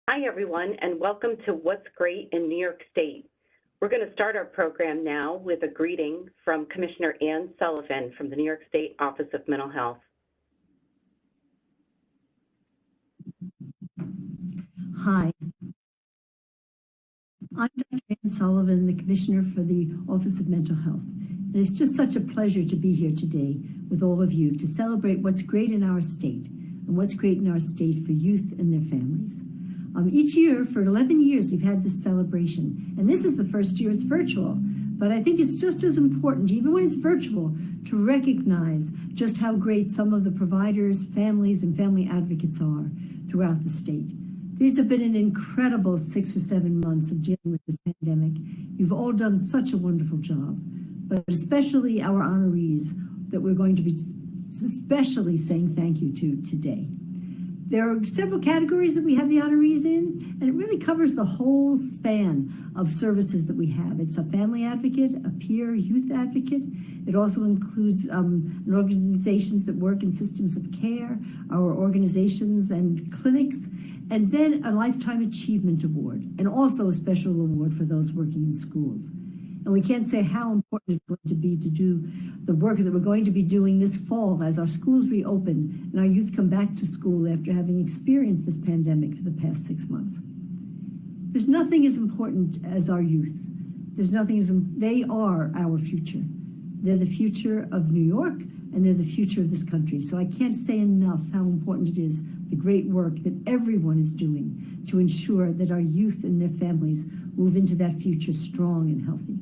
Hi, everyone, and welcome to What's Great in New York State. We're going to start our program now with a greeting from Commissioner Ann Sullivan from the New York State Office of Mental Health. Hi, I'm Dr. Ann Sullivan, the Commissioner for the Office of Mental Health. And it's just such a pleasure to be here today with all of you to celebrate what's great in our state and what's great in our state for youth and their families. Each year, for 11 years, we've had this celebration, and this is the first year it's virtual. But I think it's just as important, even when it's virtual, to recognize just how great some of the providers, families, and family advocates are throughout the state. These have been an incredible 6 or 7 months of dealing with this pandemic. You've all done such a wonderful job, but especially our honorees that we're going to be especially saying thank you to today. There are several categories that we have the honorees in, and it really covers the whole span of services that we have. It's a family advocate, a peer youth advocate. It also includes organizations that work in systems of care, our organizations and clinics, and then a Lifetime Achievement Award, and also a special award for those working in schools. And we can't say how important it's going to be to do the work that we're going to be doing this fall as our schools reopen and our youth come back to school after having experienced this pandemic for the past 6 months. There's nothing as important as our youth. They are our future. They're the future of New York, and they're the future of this country. So I can't say enough how important it is, the great work that everyone is doing to ensure that our youth and their families move into that future strong and healthy.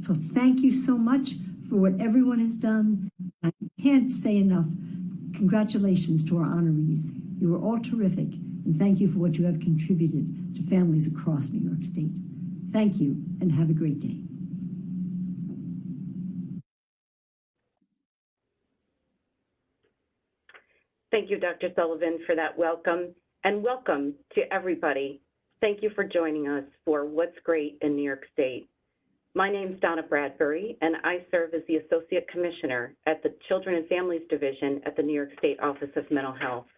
So thank you so much for what everyone has done. I can't say enough. Congratulations to our honorees. You were all terrific, and thank you for what you have contributed to families across New York State. Thank you, and have a great day. Thank you, Dr. Sullivan, for that welcome, and welcome to everybody. Thank you for joining us for What's Great in New York State. My name is Donna Bradbury, and I serve as the Associate Commissioner at the Children and Families Division at the New York State Office of Mental Health.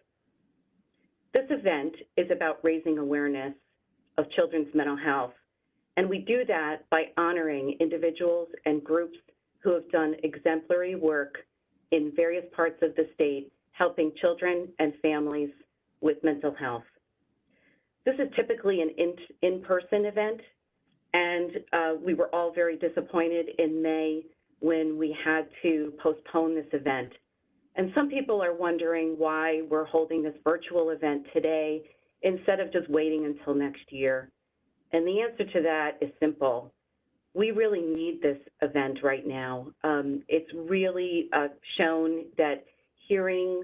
This event is about raising awareness of children's mental health, and we do that by honoring individuals and groups who have done exemplary work in various parts of the state, helping children and families with mental health. This is typically an in-person event, And we were all very disappointed in May when we had to postpone this event. And some people are wondering why we're holding this virtual event today instead of just waiting until next year. And the answer to that is simple. We really need this event right now. It's really shown that hearing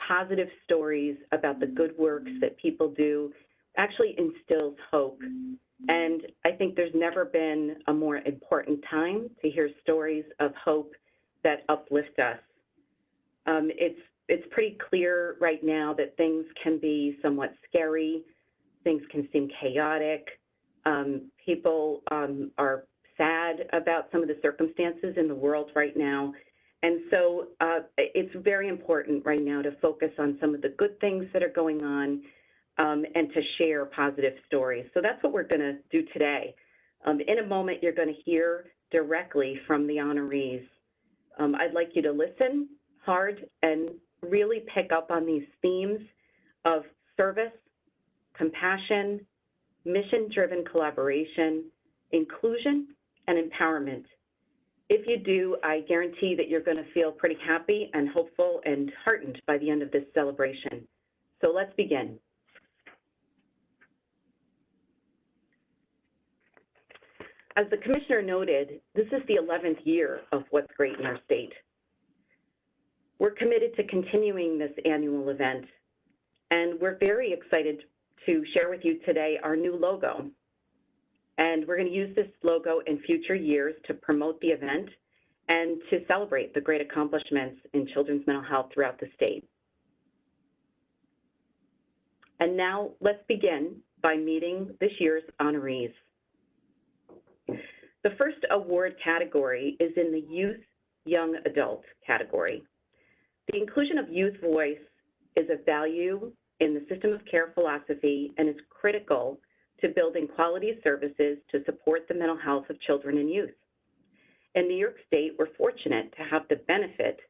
positive stories about the good works that people do actually instills hope. And I think there's never been a more important time to hear stories of hope that uplift us. It's pretty clear right now that things can be somewhat scary, things can seem chaotic, people are sad about some of the circumstances in the world right now. And so it's very important right now to focus on some of the good things that are going on and to share positive stories. So that's what we're going to do today. In a moment, you're going to hear directly from the honorees. I'd like you to listen hard and really pick up on these themes of service, compassion, mission-driven collaboration, inclusion, and empowerment. If you do, I guarantee that you're going to feel pretty happy and hopeful and heartened by the end of this celebration. So let's begin. As the Commissioner noted, this is the 11th year of What's Great in Our State. We're committed to continuing this annual event, and we're very excited to share with you today our new logo. And we're going to use this logo in future years to promote the event and to celebrate the great accomplishments in children's mental health throughout the state. And now let's begin by meeting this year's honorees. The first award category is in the Youth Young Adult category. The inclusion of youth voice is a value in the system of care philosophy and is critical to building quality services to support the mental health of children and youth. In New York State, we're fortunate to have the benefit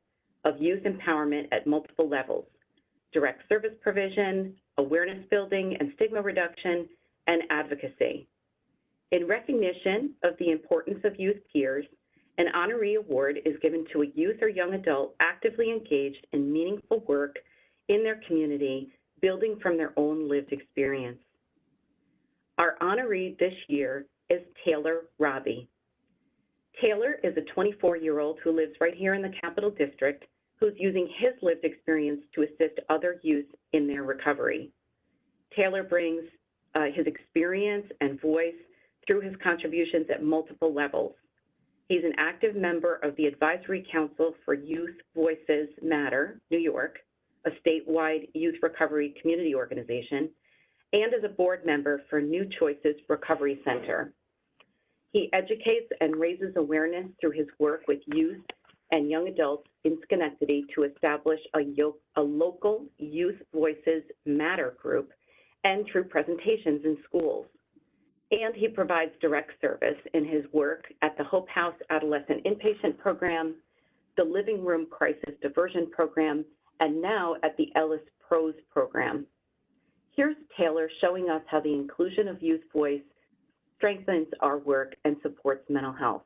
of youth empowerment at multiple levels: direct service provision, awareness building and stigma reduction, and advocacy. In recognition of the importance of youth peers, an honoree award is given to a youth or young adult actively engaged in meaningful work in their community, building from their own lived experience. Our honoree this year is Taylor Robbie. Taylor is a 24-year-old who lives right here in the Capital District, who's using his lived experience to assist other youth in their recovery. Taylor brings his experience and voice through his contributions at multiple levels. He's an active member of the Advisory Council for Youth Voices Matter, New York, a statewide youth recovery community organization, and as a board member for New Choices Recovery Center. He educates and raises awareness through his work with youth and young adults in Schenectady to establish a local Youth Voices Matter group and through presentations in schools. And he provides direct service in his work at the Hope House Adolescent Inpatient Program, the Living Room Crisis Diversion Program, and now at the Ellis Pros Program. Here's Taylor showing us how the inclusion of youth voice strengthens our work and supports mental health.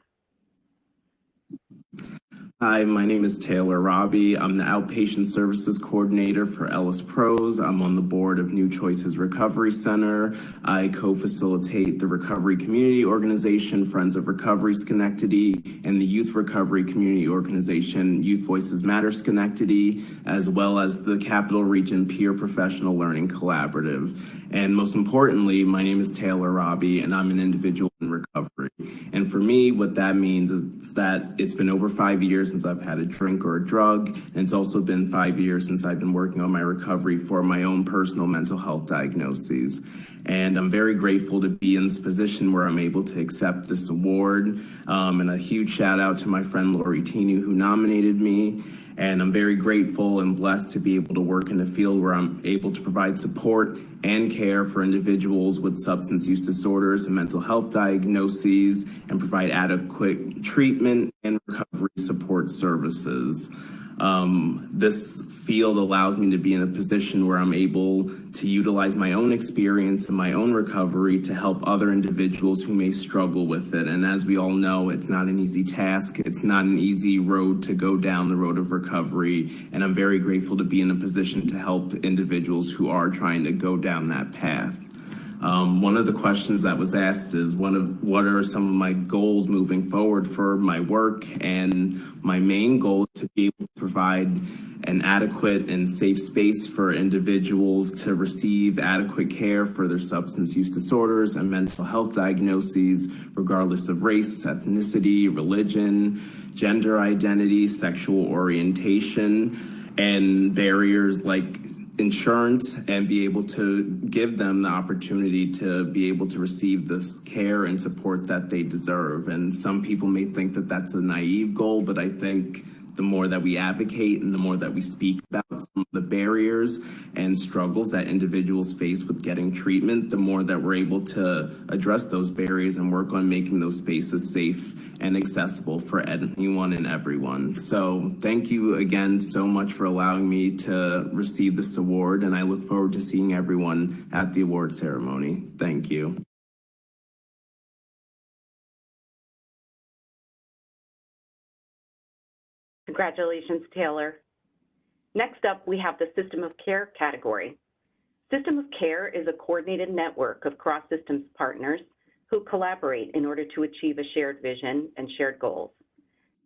Hi, my name is Taylor Robbie. I'm the Outpatient Services Coordinator for Ellis Pros. I'm on the board of New Choices Recovery Center. I co-facilitate the Recovery Community Organization, Friends of Recovery Schenectady, and the Youth Recovery Community Organization, Youth Voices Matter Schenectady, as well as the Capital Region Peer Professional Learning Collaborative. And most importantly, my name is Taylor Robbie, and I'm an individual in recovery. And for me, what that means is that it's been over 5 years since I've had a drink or a drug, and it's also been 5 years since I've been working on my recovery for my own personal mental health diagnoses. And I'm very grateful to be in this position where I'm able to accept this award. And a huge shout out to my friend Lori Tinu, who nominated me. And I'm very grateful and blessed to be able to work in a field where I'm able to provide support and care for individuals with substance use disorders and mental health diagnoses and provide adequate treatment and recovery support services. This field allows me to be in a position where I'm able to utilize my own experience and my own recovery to help other individuals who may struggle with it. And as we all know, it's not an easy task. It's not an easy road to go down the road of recovery. And I'm very grateful to be in a position to help individuals who are trying to go down that path. One of the questions that was asked is what are some of my goals moving forward for my work, and my main goal is to be able to provide an adequate and safe space for individuals to receive adequate care for their substance use disorders and mental health diagnoses, regardless of race, ethnicity, religion, gender identity, sexual orientation, and barriers like insurance, and be able to give them the opportunity to be able to receive this care and support that they deserve. And some people may think that that's a naive goal, but I think the more that we advocate and the more that we speak about some of the barriers and struggles that individuals face with getting treatment, the more that we're able to address those barriers and work on making those spaces safe and accessible for anyone and everyone. So thank you again so much for allowing me to receive this award, and I look forward to seeing everyone at the award ceremony. Thank you. Congratulations, Taylor. Next up, we have the System of Care category. System of Care is a coordinated network of cross-systems partners who collaborate in order to achieve a shared vision and shared goals.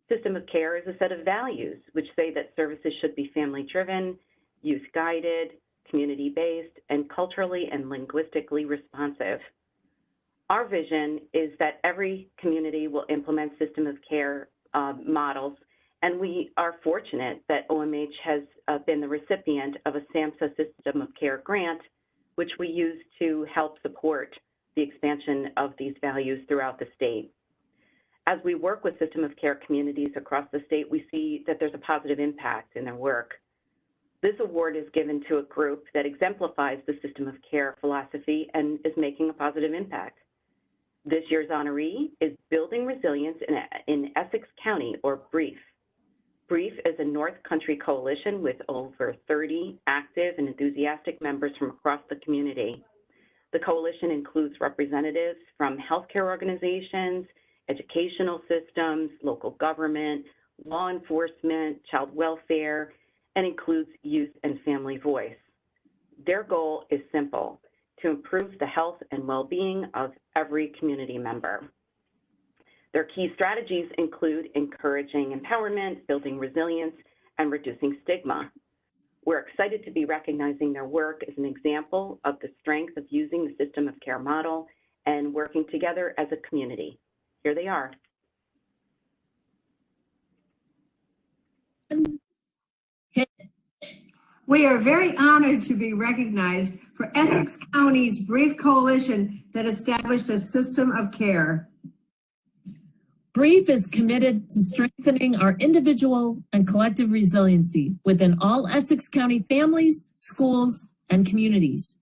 System of Care is a set of values which say that services should be family-driven, youth-guided, community-based, and culturally and linguistically responsive. Our vision is that every community will implement System of Care models, and we are fortunate that OMH has been the recipient of a SAMHSA System of Care grant, which we use to help support the expansion of these values throughout the state. As we work with System of Care communities across the state, we see that there's a positive impact in their work. This award is given to a group that exemplifies the System of Care philosophy and is making a positive impact. This year's honoree is Building Resilience in Essex County, or BRIEF. BRIEF is a North Country coalition with over 30 active and enthusiastic members from across the community. The coalition includes representatives from healthcare organizations, educational systems, local government, law enforcement, child welfare, and includes youth and family voice. Their goal is simple: to improve the health and well-being of every community member. Their key strategies include encouraging empowerment, building resilience, and reducing stigma. We're excited to be recognizing their work as an example of the strength of using the System of Care model and working together as a community. Here they are. We are very honored to be recognized for Essex County's BRIEF coalition that established a System of Care. BRIEF is committed to strengthening our individual and collective resiliency within all Essex County families, schools, and communities.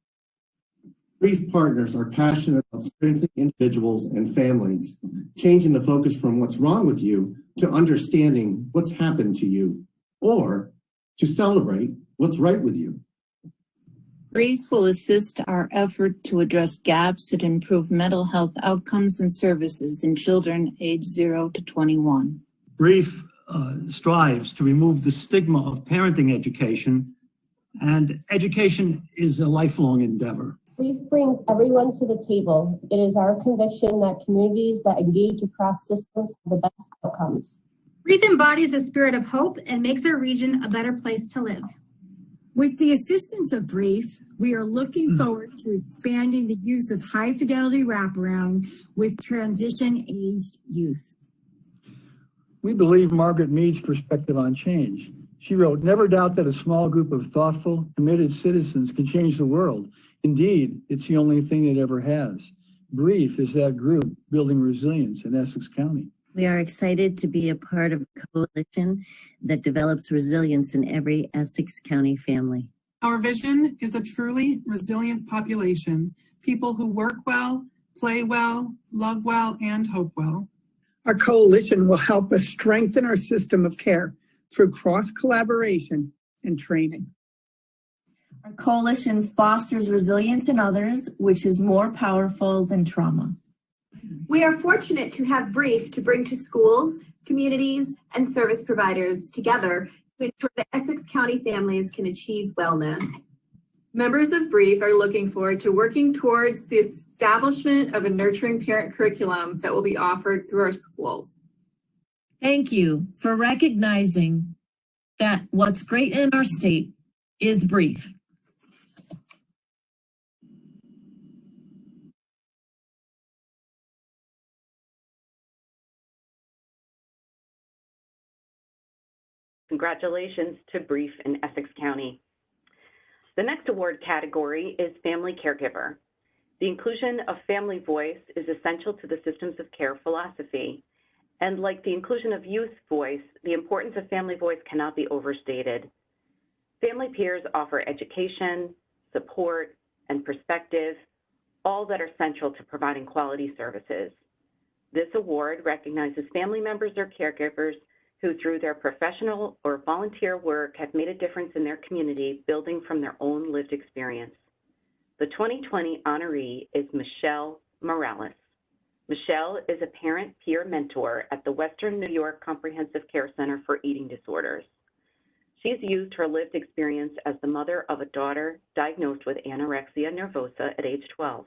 BRIEF partners are passionate about strengthening individuals and families, changing the focus from what's wrong with you to understanding what's happened to you, or to celebrate what's right with you. BRIEF will assist our effort to address gaps that improve mental health outcomes and services in children age 0 to 21. BRIEF strives to remove the stigma of parenting education, and education is a lifelong endeavor. BRIEF brings everyone to the table. It is our conviction that communities that engage across systems have the best outcomes. BRIEF embodies a spirit of hope and makes our region a better place to live. With the assistance of BRIEF, we are looking forward to expanding the use of high-fidelity wraparound with transition-aged youth. We believe Margaret Mead's perspective on change. She wrote, "Never doubt that a small group of thoughtful, committed citizens can change the world. Indeed, it's the only thing it ever has." BRIEF is that group building resilience in Essex County. We are excited to be a part of a coalition that develops resilience in every Essex County family. Our vision is a truly resilient population, people who work well, play well, love well, and hope well. Our coalition will help us strengthen our system of care through cross-collaboration and training. Our coalition fosters resilience in others, which is more powerful than trauma. We are fortunate to have BRIEF to bring to schools, communities, and service providers together to ensure that Essex County families can achieve wellness. Members of BRIEF are looking forward to working towards the establishment of a nurturing parent curriculum that will be offered through our schools. Thank you for recognizing that what's great in our state is BRIEF. Congratulations to BRIEF in Essex County. The next award category is Family Caregiver. The inclusion of family voice is essential to the systems of care philosophy. And like the inclusion of youth voice, the importance of family voice cannot be overstated. Family peers offer education, support, and perspective, all that are central to providing quality services. This award recognizes family members or caregivers who through their professional or volunteer work have made a difference in their community, building from their own lived experience. The 2020 honoree is Michelle Morales. Michelle is a parent peer mentor at the Western New York Comprehensive Care Center for Eating Disorders. She's used her lived experience as the mother of a daughter diagnosed with anorexia nervosa at age 12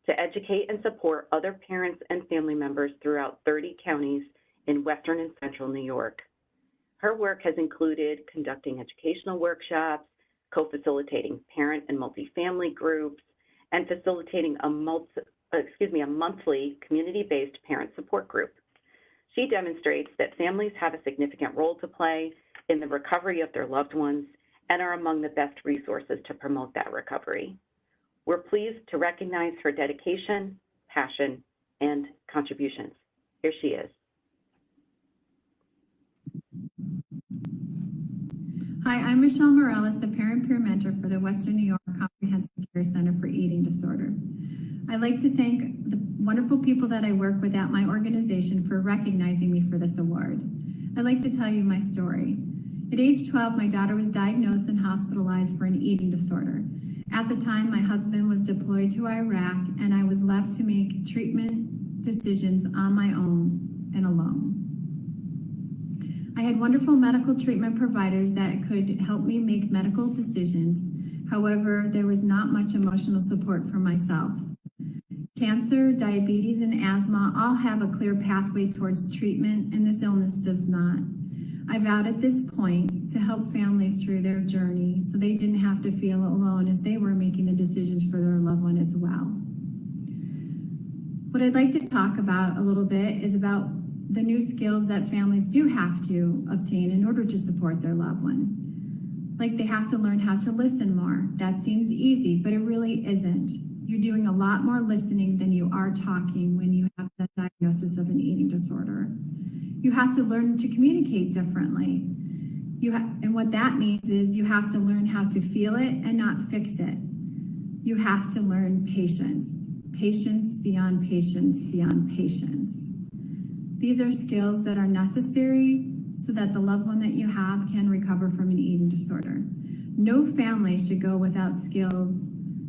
to educate and support other parents and family members throughout 30 counties in Western and Central New York. Her work has included conducting educational workshops, co-facilitating parent and multifamily groups, and facilitating a monthly community-based parent support group. She demonstrates that families have a significant role to play in the recovery of their loved ones and are among the best resources to promote that recovery. We're pleased to recognize her dedication, passion, and contributions. Here she is. Hi, I'm Michelle Morales, the Parent Peer Mentor for the Western New York Comprehensive Care Center for Eating Disorder. I'd like to thank the wonderful people that I work with at my organization for recognizing me for this award. I'd like to tell you my story. At age 12, my daughter was diagnosed and hospitalized for an eating disorder. At the time, my husband was deployed to Iraq, and I was left to make treatment decisions on my own and alone. I had wonderful medical treatment providers that could help me make medical decisions. However, there was not much emotional support for myself. Cancer, diabetes, and asthma all have a clear pathway towards treatment, and this illness does not. I vowed at this point to help families through their journey so they didn't have to feel alone as they were making the decisions for their loved one as well. What I'd like to talk about a little bit is about the new skills that families do have to obtain in order to support their loved one. Like they have to learn how to listen more. That seems easy, but it really isn't. You're doing a lot more listening than you are talking when you have the diagnosis of an eating disorder. You have to learn to communicate differently. And what that means is you have to learn how to feel it and not fix it. You have to learn patience. Patience beyond patience beyond patience. These are skills that are necessary so that the loved one that you have can recover from an eating disorder. No family should go without skills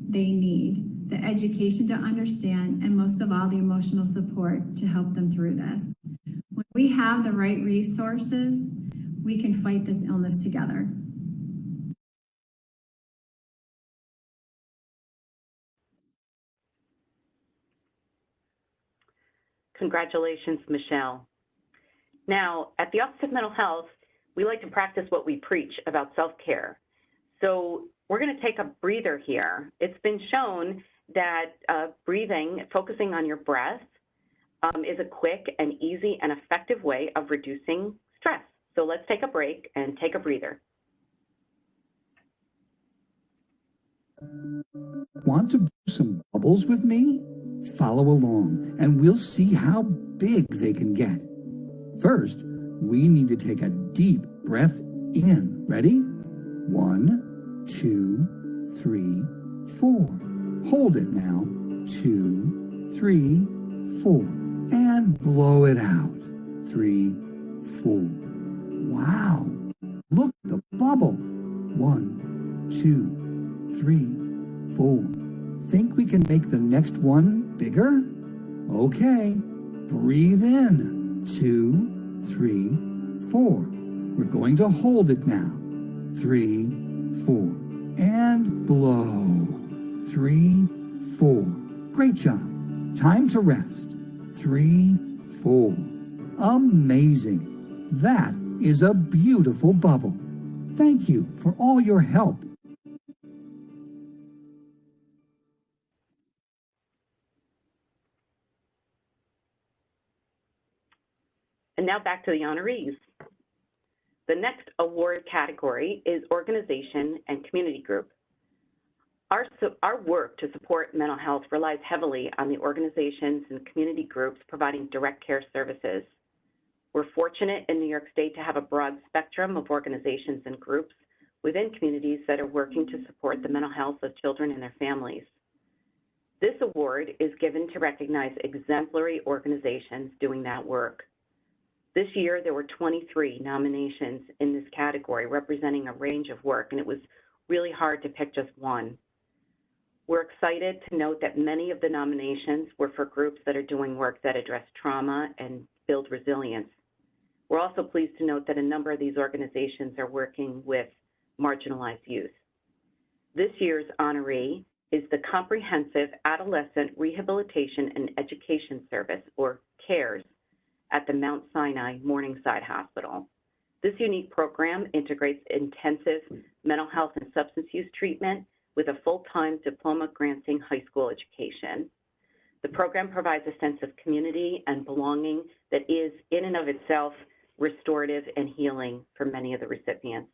they need, the education to understand, and most of all, the emotional support to help them through this. When we have the right resources, we can fight this illness together. Congratulations, Michelle. Now, at the Office of Mental Health, we like to practice what we preach about self-care. So we're going to take a breather here. It's been shown that breathing, focusing on your breath, is a quick and easy and effective way of reducing stress. So let's take a break and take a breather. Want to blow some bubbles with me? Follow along and we'll see how big they can get. First, we need to take a deep breath in. Ready? 1, 2, 3, 4. Hold it now. 2, 3, 4. And blow it out. 3, 4. Wow, Look at the bubble. 1, 2, 3, 4. Think we can make the next one bigger? Okay. Breathe in. 2, 3, 4. We're going to hold it now. 3, 4. And blow. 3, 4. Great job. Time to rest. 3, 4. Amazing. That is a beautiful bubble. Thank you for all your help. And now back to the honorees. The next award category is organization and community group. Our work to support mental health relies heavily on the organizations and community groups providing direct care services. We're fortunate in New York State to have a broad spectrum of organizations and groups within communities that are working to support the mental health of children and their families. This award is given to recognize exemplary organizations doing that work. This year, there were 23 nominations in this category representing a range of work, and it was really hard to pick just one. We're excited to note that many of the nominations were for groups that are doing work that address trauma and build resilience. We're also pleased to note that a number of these organizations are working with marginalized youth. This year's honoree is the Comprehensive Adolescent Rehabilitation and Education Service, or CARES, at the Mount Sinai Morningside Hospital. This unique program integrates intensive mental health and substance use treatment with a full-time diploma-granting high school education. The program provides a sense of community and belonging that is, in and of itself, restorative and healing for many of the recipients.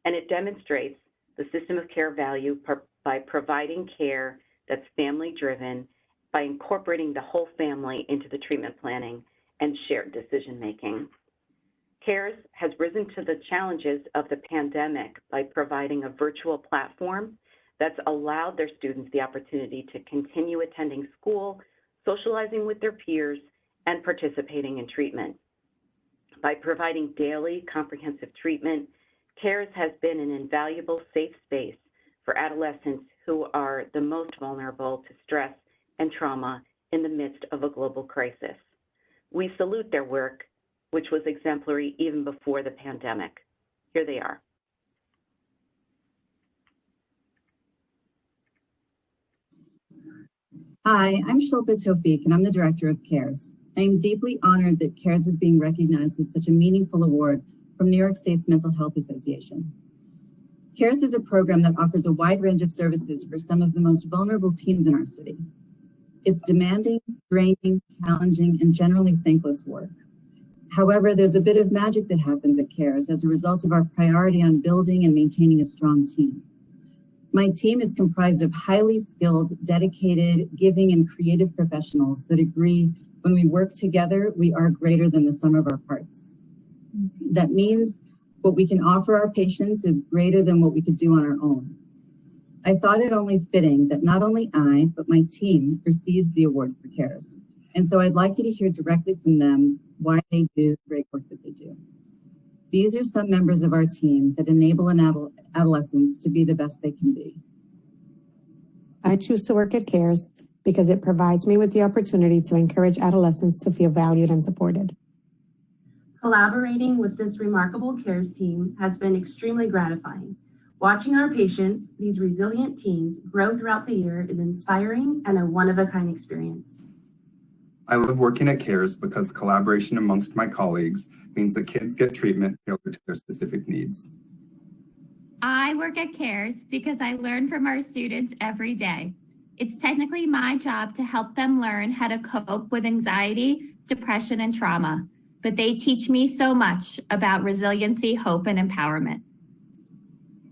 And it demonstrates the system of care value by providing care that's family-driven, by incorporating the whole family into the treatment planning and shared decision-making. CARES has risen to the challenges of the pandemic by providing a virtual platform that's allowed their students the opportunity to continue attending school, socializing with their peers, and participating in treatment. By providing daily comprehensive treatment, CARES has been an invaluable safe space for adolescents who are the most vulnerable to stress and trauma in the midst of a global crisis. We salute their work, which was exemplary even before the pandemic. Here they are. Hi, I'm Shilpa Tawfiq, and I'm the director of CARES. I am deeply honored that CARES is being recognized with such a meaningful award from New York State's Mental Health Association. CARES is a program that offers a wide range of services for some of the most vulnerable teens in our city. It's demanding, draining, challenging, and generally thankless work. However, there's a bit of magic that happens at CARES as a result of our priority on building and maintaining a strong team. My team is comprised of highly skilled, dedicated, giving, and creative professionals that agree when we work together, we are greater than the sum of our parts. That means what we can offer our patients is greater than what we could do on our own. I thought it only fitting that not only I, but my team receives the award for CARES. And so I'd like you to hear directly from them why they do the great work that they do. These are some members of our team that enable adolescents to be the best they can be. I choose to work at CARES because it provides me with the opportunity to encourage adolescents to feel valued and supported. Collaborating with this remarkable CARES team has been extremely gratifying. Watching our patients, these resilient teens, grow throughout the year is inspiring and a one-of-a-kind experience. I love working at CARES because collaboration amongst my colleagues means that kids get treatment tailored to their specific needs. I work at CARES because I learn from our students every day. It's technically my job to help them learn how to cope with anxiety, depression, and trauma, but they teach me so much about resiliency, hope, and empowerment.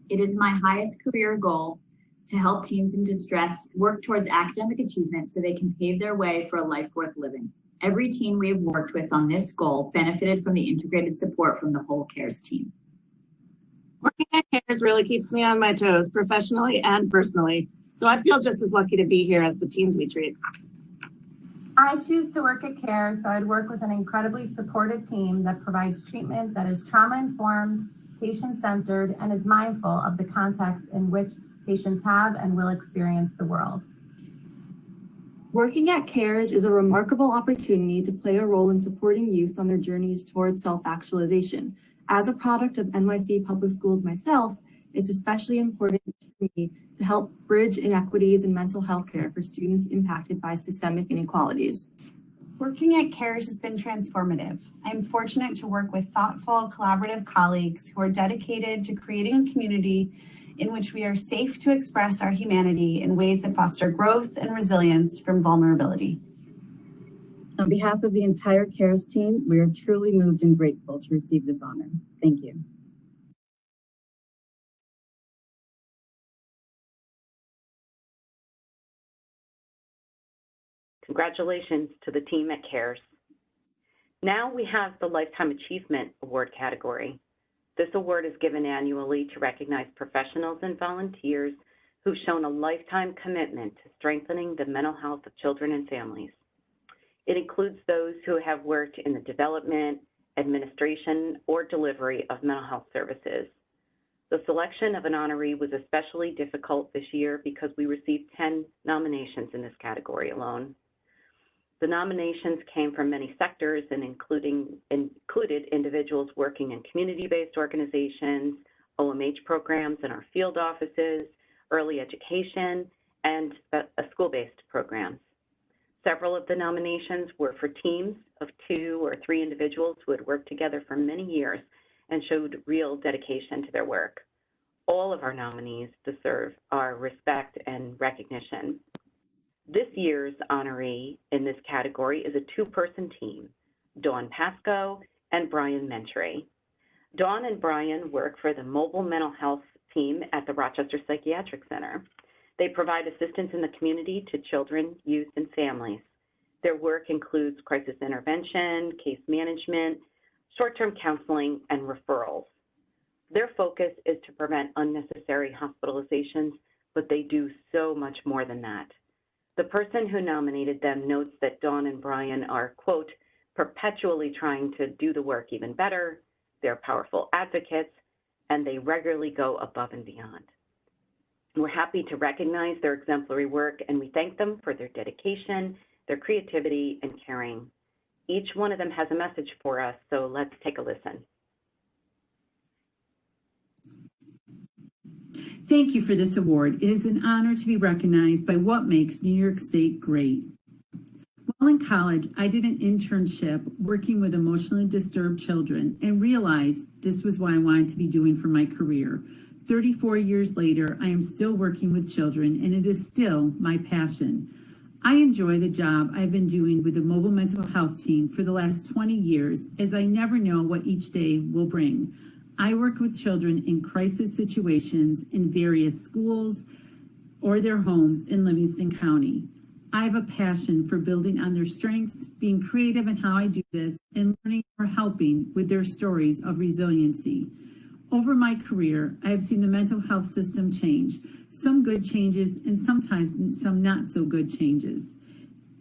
It is my highest career goal to help teens in distress work towards academic achievement so they can pave their way for a life worth living. Every teen we have worked with on this goal benefited from the integrated support from the whole CARES team. Working at CARES really keeps me on my toes professionally and personally, so I feel just as lucky to be here as the teens we treat. I choose to work at CARES so I'd work with an incredibly supportive team that provides treatment that is trauma-informed, patient-centered, and is mindful of the context in which patients have and will experience the world. Working at CARES is a remarkable opportunity to play a role in supporting youth on their journeys towards self-actualization. As a product of NYC Public Schools myself, it's especially important for me to help bridge inequities in mental health care for students impacted by systemic inequalities. Working at CARES has been transformative. I'm fortunate to work with thoughtful, collaborative colleagues who are dedicated to creating a community in which we are safe to express our humanity in ways that foster growth and resilience from vulnerability. On behalf of the entire CARES team, we are truly moved and grateful to receive this honor. Thank you. Congratulations to the team at CARES. Now we have the Lifetime Achievement Award category. This award is given annually to recognize professionals and volunteers who've shown a lifetime commitment to strengthening the mental health of children and families. It includes those who have worked in the development, administration, or delivery of mental health services. The selection of an honoree was especially difficult this year because we received 10 nominations in this category alone. The nominations came from many sectors and included individuals working in community-based organizations, OMH programs in our field offices, early education, and school-based programs. Several of the nominations were for teams of 2 or 3 individuals who had worked together for many years and showed real dedication to their work. All of our nominees deserve our respect and recognition. This year's honoree in this category is a 2-person team, Dawn Pasco and Brian Mentry. Dawn and Brian work for the mobile mental health team at the Rochester Psychiatric Center. They provide assistance in the community to children, youth, and families. Their work includes crisis intervention, case management, short-term counseling, and referrals. Their focus is to prevent unnecessary hospitalizations, but they do so much more than that. The person who nominated them notes that Dawn and Brian are, quote, perpetually trying to do the work even better, they're powerful advocates, and they regularly go above and beyond. We're happy to recognize their exemplary work, and we thank them for their dedication, their creativity, and caring. Each one of them has a message for us, so let's take a listen. Thank you for this award. It is an honor to be recognized by what makes New York State great. While in college, I did an internship working with emotionally disturbed children and realized this was what I wanted to be doing for my career. 34 years later, I am still working with children, and it is still my passion. I enjoy the job I've been doing with the mobile mental health team for the last 20 years, as I never know what each day will bring. I work with children in crisis situations in various schools or their homes in Livingston County. I have a passion for building on their strengths, being creative in how I do this, and learning or helping with their stories of resiliency. Over my career, I have seen the mental health system change, some good changes and sometimes some not so good changes.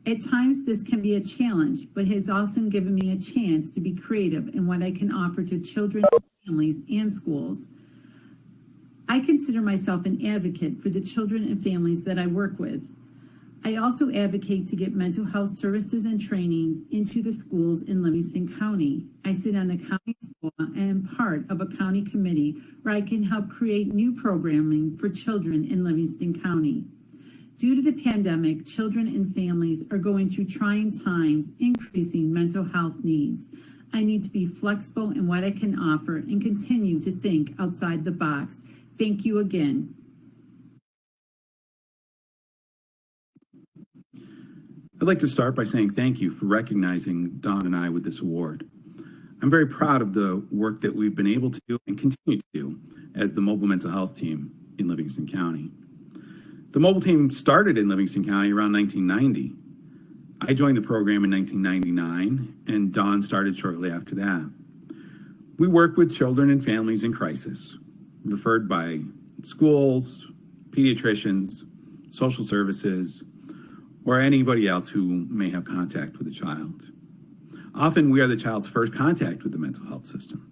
At times, this can be a challenge, but has also given me a chance to be creative in what I can offer to children, families, and schools. I consider myself an advocate for the children and families that I work with. I also advocate to get mental health services and trainings into the schools in Livingston County. I sit on the county school and am part of a county committee where I can help create new programming for children in Livingston County. Due to the pandemic, children and families are going through trying times, increasing mental health needs. I need to be flexible in what I can offer and continue to think outside the box. Thank you again. I'd like to start by saying thank you for recognizing Dawn and I with this award. I'm very proud of the work that we've been able to do and continue to do as the mobile mental health team in Livingston County. The mobile team started in Livingston County around 1990. I joined the program in 1999, and Dawn started shortly after that. We work with children and families in crisis, referred by schools, pediatricians, social services, or anybody else who may have contact with a child. Often we are the child's first contact with the mental health system.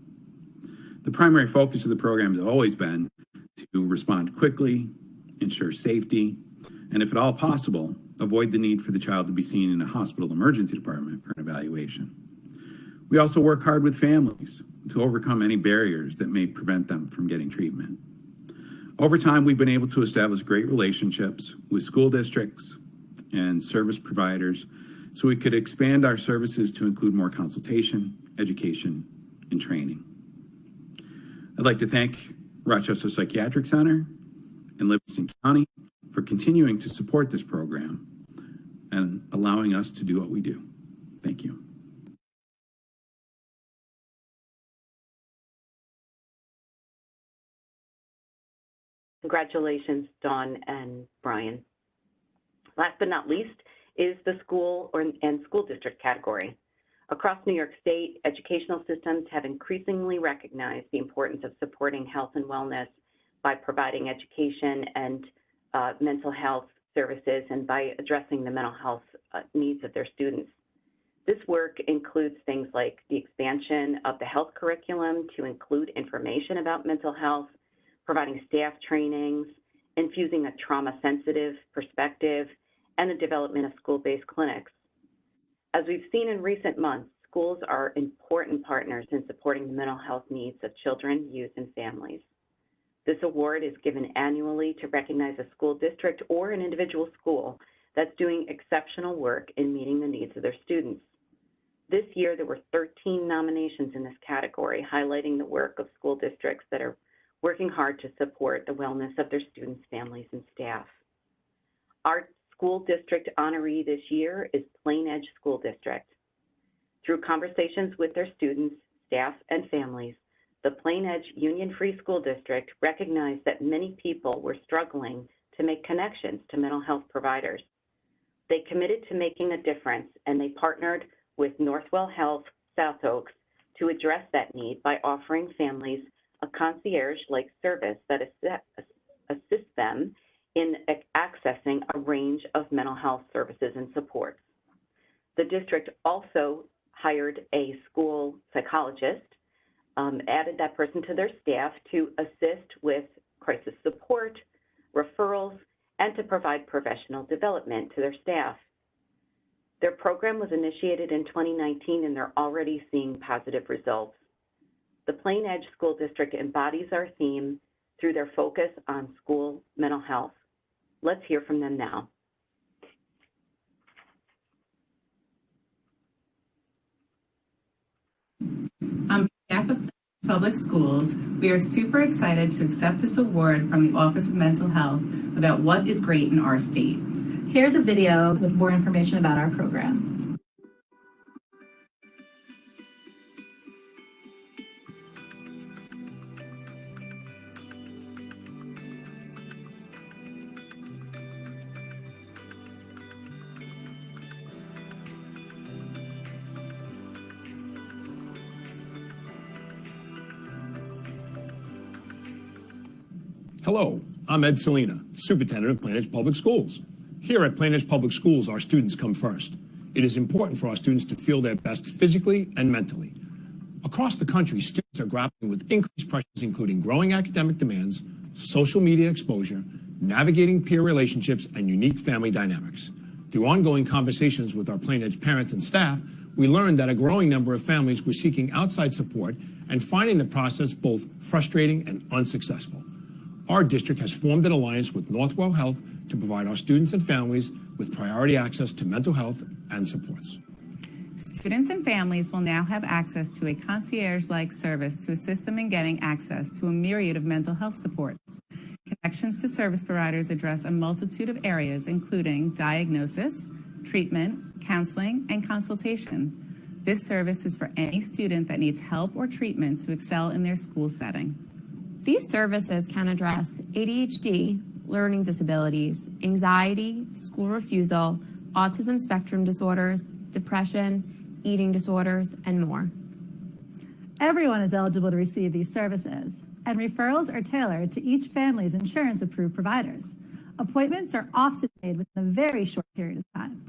The primary focus of the program has always been to respond quickly, ensure safety, and if at all possible, avoid the need for the child to be seen in a hospital emergency department for an evaluation. We also work hard with families to overcome any barriers that may prevent them from getting treatment. Over time, we've been able to establish great relationships with school districts and service providers so we could expand our services to include more consultation, education, and training. I'd like to thank Rochester Psychiatric Center and Livingston County for continuing to support this program and allowing us to do what we do. Thank you. Congratulations, Dawn and Brian. Last but not least is the school and school district category. Across New York State, educational systems have increasingly recognized the importance of supporting health and wellness by providing education and mental health services and by addressing the mental health needs of their students. This work includes things like the expansion of the health curriculum to include information about mental health, providing staff trainings, infusing a trauma-sensitive perspective, and the development of school-based clinics. As we've seen in recent months, schools are important partners in supporting the mental health needs of children, youth, and families. This award is given annually to recognize a school district or an individual school that's doing exceptional work in meeting the needs of their students. This year, there were 13 nominations in this category, highlighting the work of school districts that are working hard to support the wellness of their students, families, and staff. Our school district honoree this year is Plain Edge School District. Through conversations with their students, staff, and families, the Plain Edge Union Free School District recognized that many people were struggling to make connections to mental health providers. They committed to making a difference, and they partnered with Northwell Health South Oaks to address that need by offering families a concierge-like service that assists them in accessing a range of mental health services and supports. The district also hired a school psychologist, added that person to their staff to assist with crisis support, referrals, and to provide professional development to their staff. Their program was initiated in 2019, and they're already seeing positive results. The Plain Edge School District embodies our theme through their focus on school mental health. Let's hear from them now. On behalf of Public Schools, we are super excited to accept this award from the Office of Mental Health about what is great in our state. Here's a video with more information about our program. Hello, I'm Ed Salina, Superintendent of Plain Edge Public Schools. Here at Plain Edge Public Schools, our students come first. It is important for our students to feel their best physically and mentally. Across the country, students are grappling with increased pressures, including growing academic demands, social media exposure, navigating peer relationships, and unique family dynamics. Through ongoing conversations with our Plain Edge parents and staff, we learned that a growing number of families were seeking outside support and finding the process both frustrating and unsuccessful. Our district has formed an alliance with Northwell Health to provide our students and families with priority access to mental health and supports. Students and families will now have access to a concierge-like service to assist them in getting access to a myriad of mental health supports. Connections to service providers address a multitude of areas, including diagnosis, treatment, counseling, and consultation. This service is for any student that needs help or treatment to excel in their school setting. These services can address ADHD, learning disabilities, anxiety, school refusal, autism spectrum disorders, depression, eating disorders, and more. Everyone is eligible to receive these services, and referrals are tailored to each family's insurance-approved providers. Appointments are often made within a very short period of time.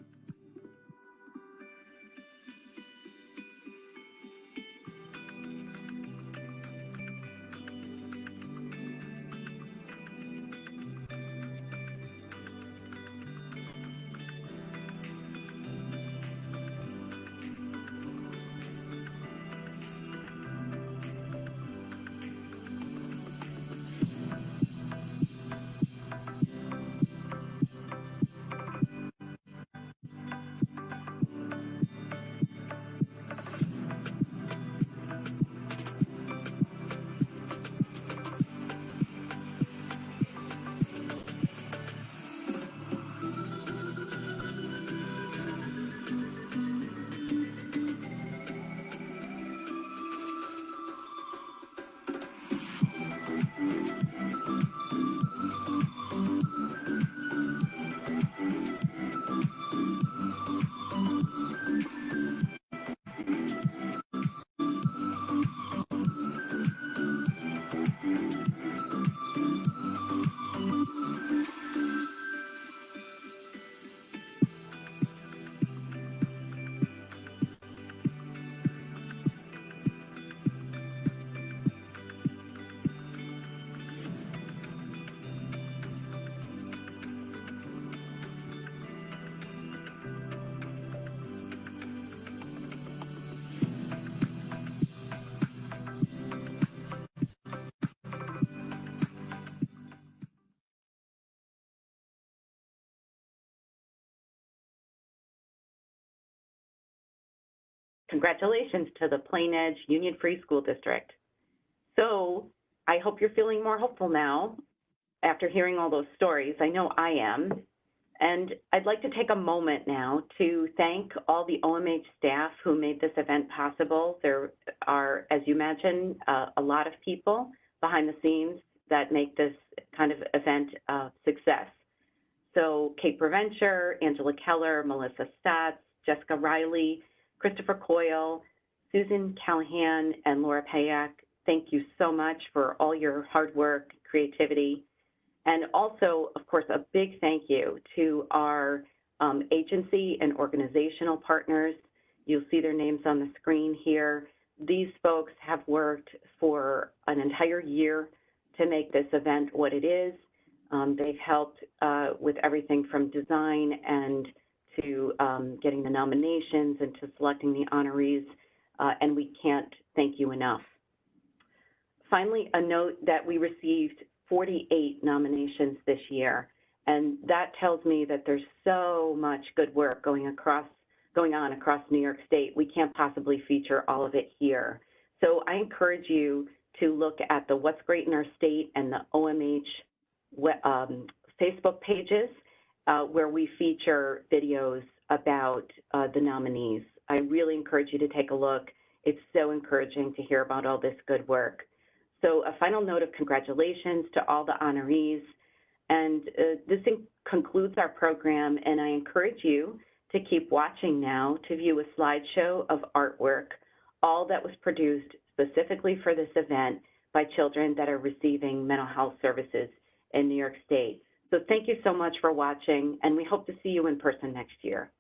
congratulations to the Plain Edge Union Free School District. So I hope you're feeling more hopeful now after hearing all those stories. I know I am. And I'd like to take a moment now to thank all the OMH staff who made this event possible. There are, as you imagine, a lot of people behind the scenes that make this kind of event a success. So Kate Preventure, Angela Keller, Melissa Stotts, Jessica Riley, Christopher Coyle, Susan Callahan, and Laura Payak, thank you so much for all your hard work, creativity. And also, of course, a big thank you to our agency and organizational partners. You'll see their names on the screen here. These folks have worked for an entire year to make this event what it is. They've helped with everything from design and to getting the nominations and to selecting the honorees, and we can't thank you enough. Finally, a note that we received 48 nominations this year, and that tells me that there's so much good work going on across New York State. We can't possibly feature all of it here. So I encourage you to look at the What's Great in Our State and the OMH Facebook pages where we feature videos about the nominees. I really encourage you to take a look. It's so encouraging to hear about all this good work. So a final note of congratulations to all the honorees. And this concludes our program, and I encourage you to keep watching now to view a slideshow of artwork, all that was produced specifically for this event by children that are receiving mental health services in New York State. So thank you so much for watching, and we hope to see you in person next year.